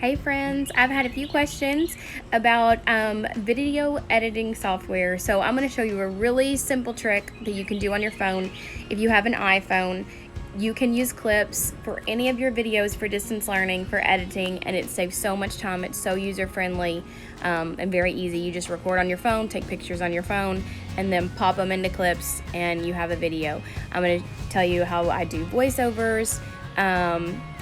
Hey friends, I've had a few questions about video editing software. So I'm going to show you a really simple trick that you can do on your phone. If you have an iPhone, you can use clips for any of your videos for distance learning, for editing, and it saves so much time. It's so user-friendly and very easy. You just record on your phone, take pictures on your phone, and then pop them into clips and you have a video. I'm going to tell you how I do voiceovers,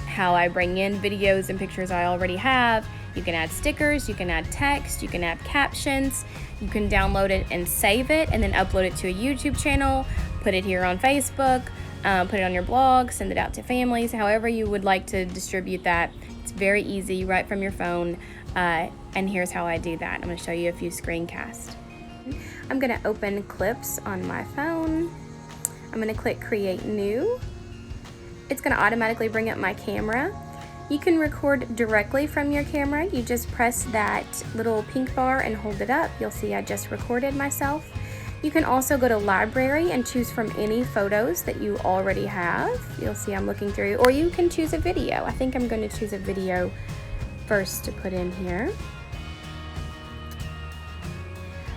how I bring in videos and pictures I already have. You can add stickers, you can add text, you can add captions, you can download it and save it and then upload it to a YouTube channel, put it here on Facebook, put it on your blog, send it out to families, however you would like to distribute that. It's very easy, right from your phone, and here's how I do that. I'm going to show you a few screencasts. I'm going to open clips on my phone. I'm going to click Create New. It's going to automatically bring up my camera. You can record directly from your camera. You just press that little pink bar and hold it up. You'll see I just recorded myself. You can also go to Library and choose from any photos that you already have. You'll see I'm looking through, or you can choose a video. I think I'm going to choose a video first to put in here.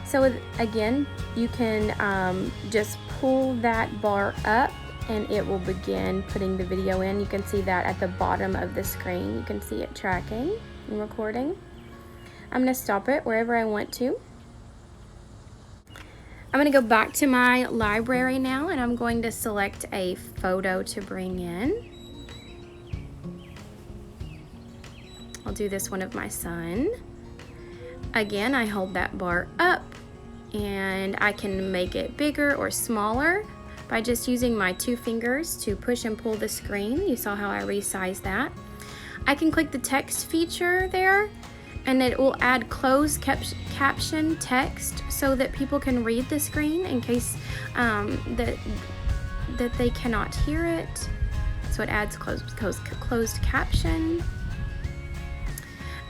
So again, you can just pull that bar up and it will begin putting the video in. You can see that at the bottom of the screen. You can see it tracking and recording. I'm going to stop it wherever I want to. I'm going to go back to my library now and I'm going to select a photo to bring in. I'll do this one of my son. Again, I hold that bar up and I can make it bigger or smaller by just using my two fingers to push and pull the screen. You saw how I resized that. I can click the text feature there and it will add closed caption text so that people can read the screen in case that they cannot hear it. So it adds closed caption.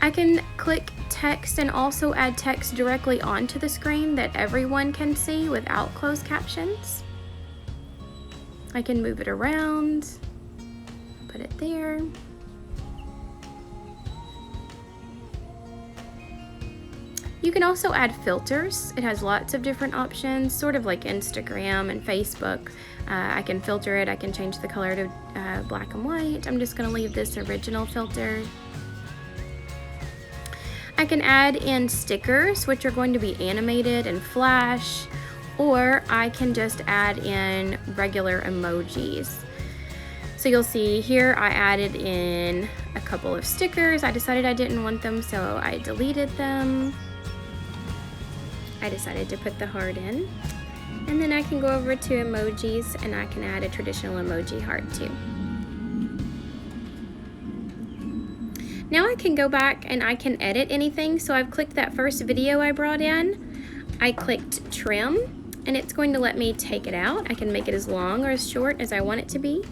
I can click text and also add text directly onto the screen that everyone can see without closed captions. I can move it around, put it there. You can also add filters. It has lots of different options, sort of like Instagram and Facebook. I can filter it, I can change the color to black and white. I'm just gonna leave this original filter. I can add in stickers, which are going to be animated and flash, or I can just add in regular emojis. So you'll see here I added in a couple of stickers. I decided I didn't want them, so I deleted them. I decided to put the heart in. And then I can go over to emojis and I can add a traditional emoji heart too. Now I can go back and I can edit anything. So I've clicked that first video I brought in. I clicked trim and it's going to let me take it out. I can make it as long or as short as I want it to be.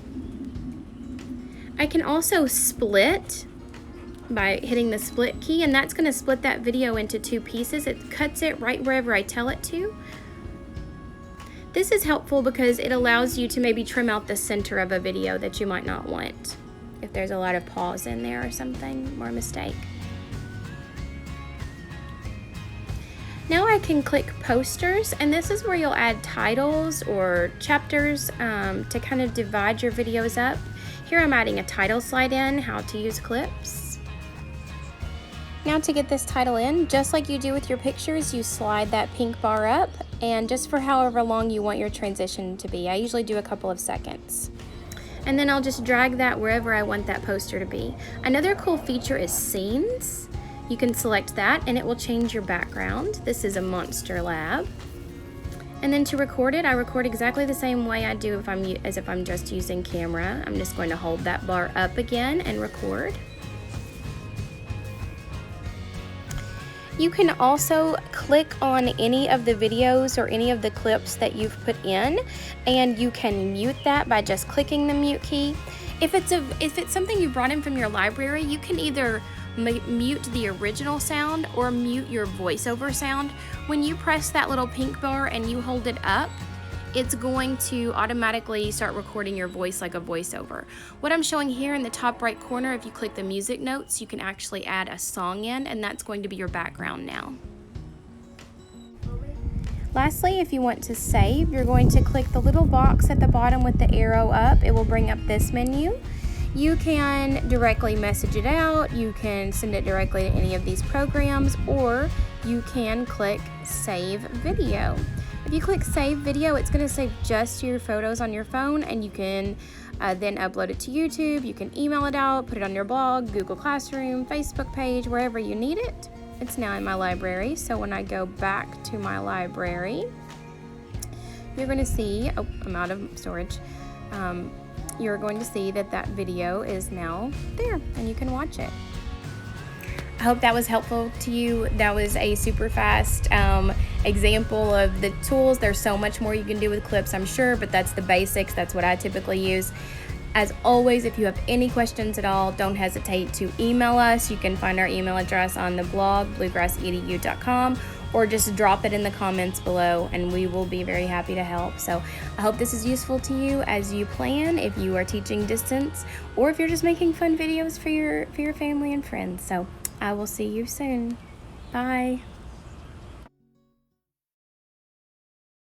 I can also split by hitting the split key, and that's going to split that video into two pieces. It cuts it right wherever I tell it to. This is helpful because it allows you to maybe trim out the center of a video that you might not want, if there's a lot of pause in there or something, or a mistake. Now I can click posters, and this is where you'll add titles or chapters to kind of divide your videos up. Here I'm adding a title slide in, how to use clips. Now to get this title in, just like you do with your pictures, you slide that pink bar up, and just for however long you want your transition to be. I usually do a couple of seconds. And then I'll just drag that wherever I want that poster to be. Another cool feature is scenes. You can select that and it will change your background. This is a monster lab. And then to record it, I record exactly the same way I do as if I'm just using camera. I'm just going to hold that bar up again and record. You can also click on any of the videos or any of the clips that you've put in, and you can mute that by just clicking the mute key. If it's something you brought in from your library, you can either mute the original sound or mute your voiceover sound. When you press that little pink bar and you hold it up, it's going to automatically start recording your voice like a voiceover. What I'm showing here in the top right corner, if you click the music notes, you can actually add a song in, and that's going to be your background now. Lastly, if you want to save, you're going to click the little box at the bottom with the arrow up. It will bring up this menu. You can directly message it out, you can send it directly to any of these programs, or you can click Save Video. If you click Save Video, it's going to save just your photos on your phone, and you can then upload it to YouTube. You can email it out, put it on your blog, Google Classroom, Facebook page, wherever you need it. It's now in my library, so when I go back to my library, you're going to see, oh, I'm out of storage. You're going to see that that video is now there, and you can watch it. I hope that was helpful to you. That was a super fast example of the tools. There's so much more you can do with clips, I'm sure, but that's the basics. That's what I typically use. As always, if you have any questions at all, don't hesitate to email us. You can find our email address on the blog, bluegrassedu.com, or just drop it in the comments below, and we will be very happy to help. So I hope this is useful to you as you plan, if you are teaching distance, or if you're just making fun videos for your family and friends. So I will see you soon. Bye.